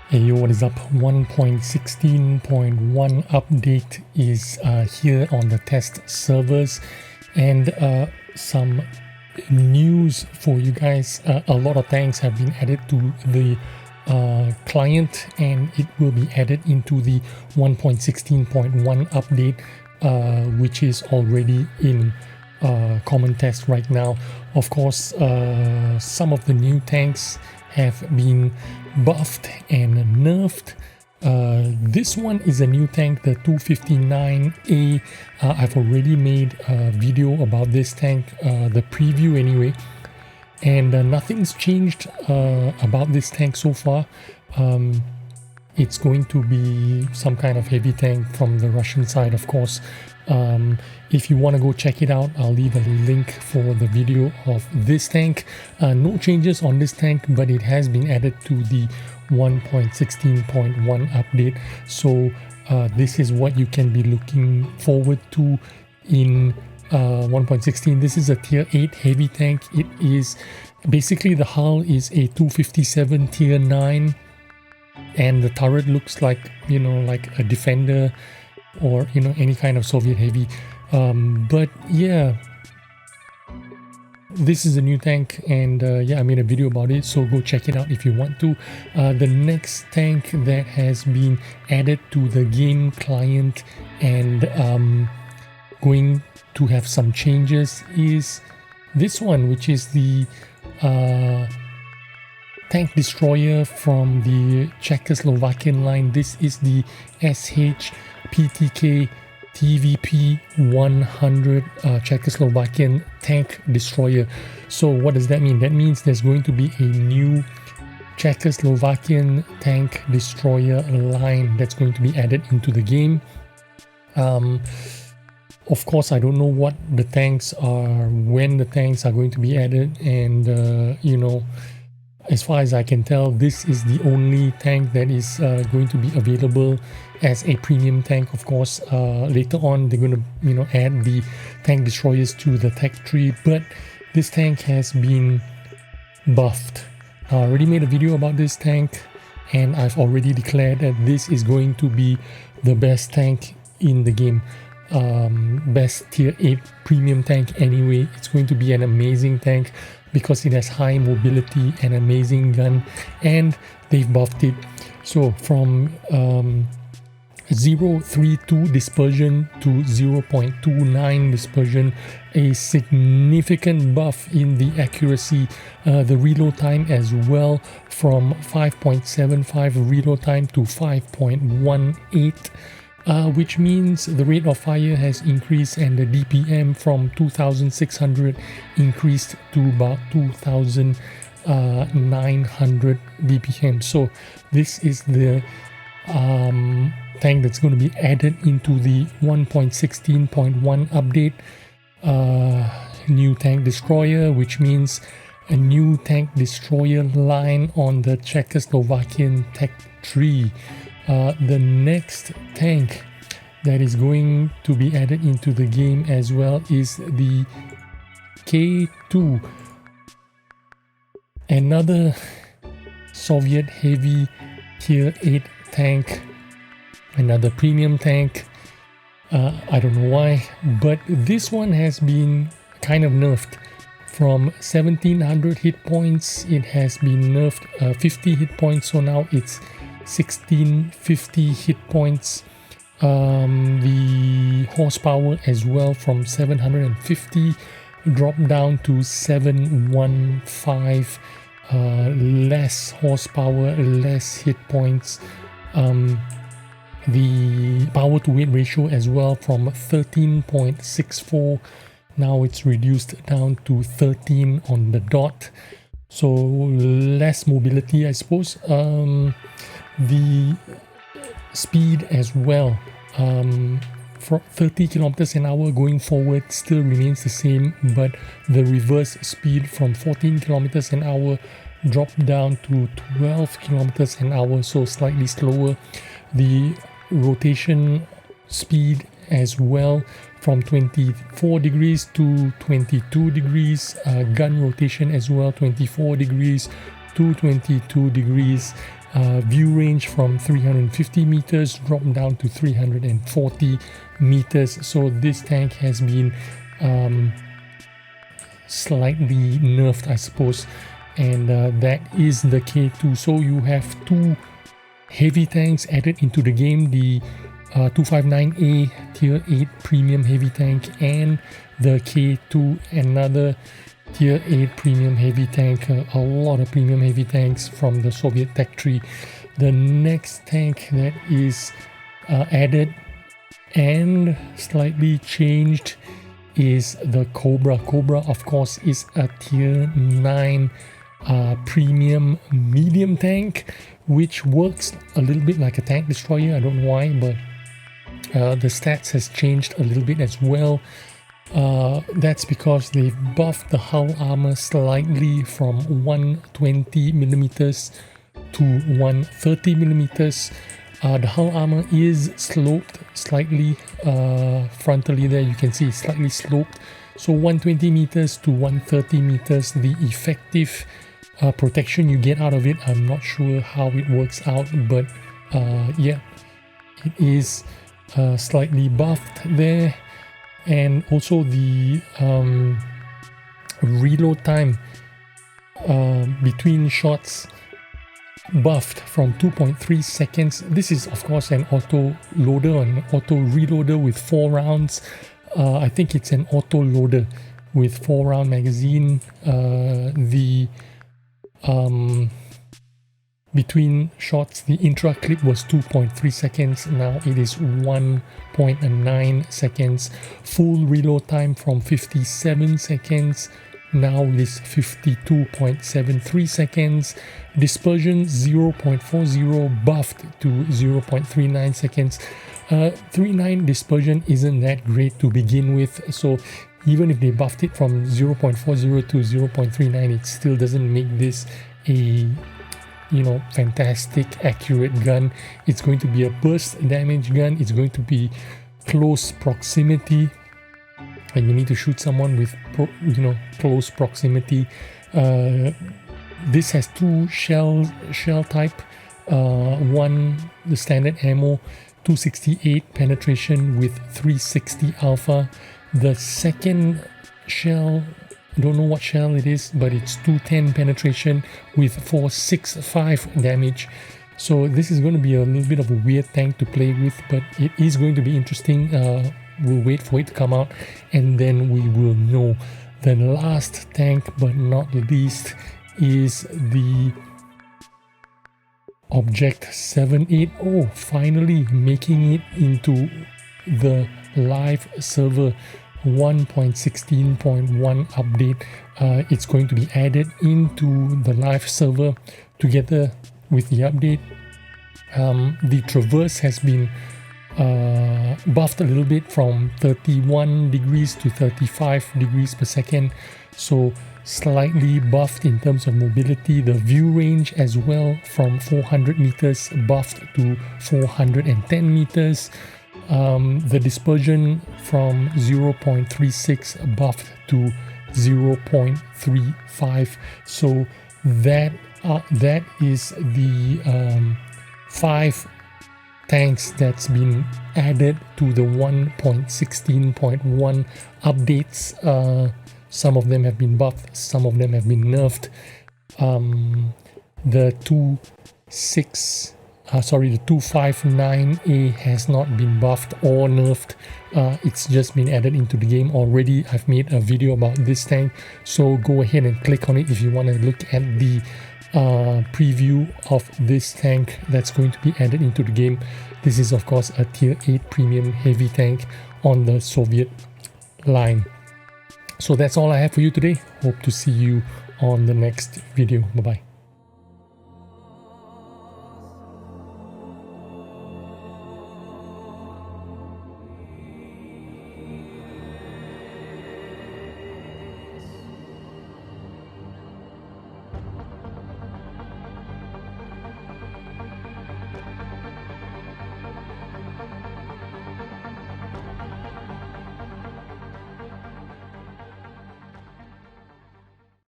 Hey yo, what is up? 1.16.1 update is here on the test servers, and some news for you guys. A lot of tanks have been added to the client, and it will be added into the 1.16.1 update, which is already in common test right now. Of course, some of the new tanks have been buffed and nerfed. This one is a new tank, the 259A. I've already made a video about this tank, the preview anyway, and nothing's changed about this tank so far. It's going to be some kind of heavy tank from the Russian side, of course. If you want to go check it out, I'll leave a link for the video of this tank. No changes on this tank, but it has been added to the 1.16.1 update. So this is what you can be looking forward to in 1.16. This is a tier 8 heavy tank. It is basically, the hull is a 257 tier 9, and the turret looks like, you know, like a Defender or, you know, any kind of Soviet heavy. But yeah, this is a new tank, and yeah, I made a video about it, so go check it out if you want to. The next tank that has been added to the game client and going to have some changes is this one, which is the tank destroyer from the Czechoslovakian line. This is the ShPTK-TVP 100 Czechoslovakian tank destroyer. So what does that mean? That means there's going to be a new Czechoslovakian tank destroyer line that's going to be added into the game. Of course, I don't know what the tanks are, when the tanks are going to be added, and you know, as far as I can tell, this is the only tank that is going to be available as a premium tank. Of course, later on they're going to, you know, add the tank destroyers to the tech tree, but this tank has been buffed. I already made a video about this tank, and I've already declared that this is going to be the best tank in the game. Best tier 8 premium tank anyway. It's going to be an amazing tank because it has high mobility and amazing gun, and they've buffed it. So from 0.32 dispersion to 0.29 dispersion, a significant buff in the accuracy, the reload time as well, from 5.75 reload time to 5.18. Which means the rate of fire has increased, and the DPM from 2600 increased to about 2900 DPM. So this is the tank that's going to be added into the 1.16.1 update. New tank destroyer, which means a new tank destroyer line on the Czechoslovakian tech tree. The next tank that is going to be added into the game as well is the K2, another Soviet heavy tier 8 tank, another premium tank. I don't know why, but this one has been kind of nerfed. From 1700 hit points, it has been nerfed 50 hit points, so now it's 1650 hit points. The horsepower as well, from 750 dropped down to 715. Less horsepower, less hit points. The power to weight ratio as well, from 13.64, now it's reduced down to 13 on the dot. So less mobility, I suppose. The speed as well, for 30 kilometers an hour going forward still remains the same, but the reverse speed from 14 kilometers an hour dropped down to 12 kilometers an hour, so slightly slower. The rotation speed as well, from 24 degrees to 22 degrees. Gun rotation as well, 24 degrees 222 degrees. View range from 350 meters dropped down to 340 meters. So this tank has been slightly nerfed, I suppose, and that is the K2. So you have two heavy tanks added into the game, the 259A tier 8 premium heavy tank and the K2, another tier 8 premium heavy tank. A lot of premium heavy tanks from the Soviet tech tree. The next tank that is added and slightly changed is the Cobra. Cobra, of course, is a tier 9 premium medium tank, which works a little bit like a tank destroyer. I don't know why, but the stats has changed a little bit as well. That's because they've buffed the hull armor slightly from 120mm to 130mm. The hull armor is sloped slightly frontally there. You can see it's slightly sloped. So 120 meters to 130 meters, the effective protection you get out of it, I'm not sure how it works out, but yeah, it is slightly buffed there. And also the reload time between shots buffed from 2.3 seconds. This is of course an auto loader or an auto reloader with 4 rounds. I think it's an auto loader with 4 round magazine. The between shots, the intra clip was 2.3 seconds. Now it is 1.9 seconds. Full reload time from 57 seconds. Now it is 52.73 seconds. Dispersion 0.40 buffed to 0.39 seconds. 39 dispersion isn't that great to begin with, so even if they buffed it from 0.40 to 0.39, it still doesn't make this a fantastic accurate gun. It's going to be a burst damage gun. It's going to be close proximity, and you need to shoot someone with close proximity. This has 2 shell type. One, the standard ammo, 268 penetration with 360 alpha. The second shell, I don't know what shell it is, but it's 210 penetration with 465 damage. So this is going to be a little bit of a weird tank to play with, but it is going to be interesting. We'll wait for it to come out and then we will know. The last tank but not least is the Object 780, finally making it into the live server 1.16.1 update. It's going to be added into the live server together with the update. The traverse has been buffed a little bit from 31 degrees to 35 degrees per second, so slightly buffed in terms of mobility. The view range as well from 400 meters buffed to 410 meters. The dispersion from 0.36 buffed to 0.35. So that is the 5 tanks that's been added to the 1.16.1 updates. Some of them have been buffed, some of them have been nerfed. The 259A has not been buffed or nerfed. It's just been added into the game already. I've made a video about this tank, so go ahead and click on it if you want to look at the preview of this tank that's going to be added into the game. This is of course a tier 8 premium heavy tank on the Soviet line. So that's all I have for you today. Hope to see you on the next video. Bye bye.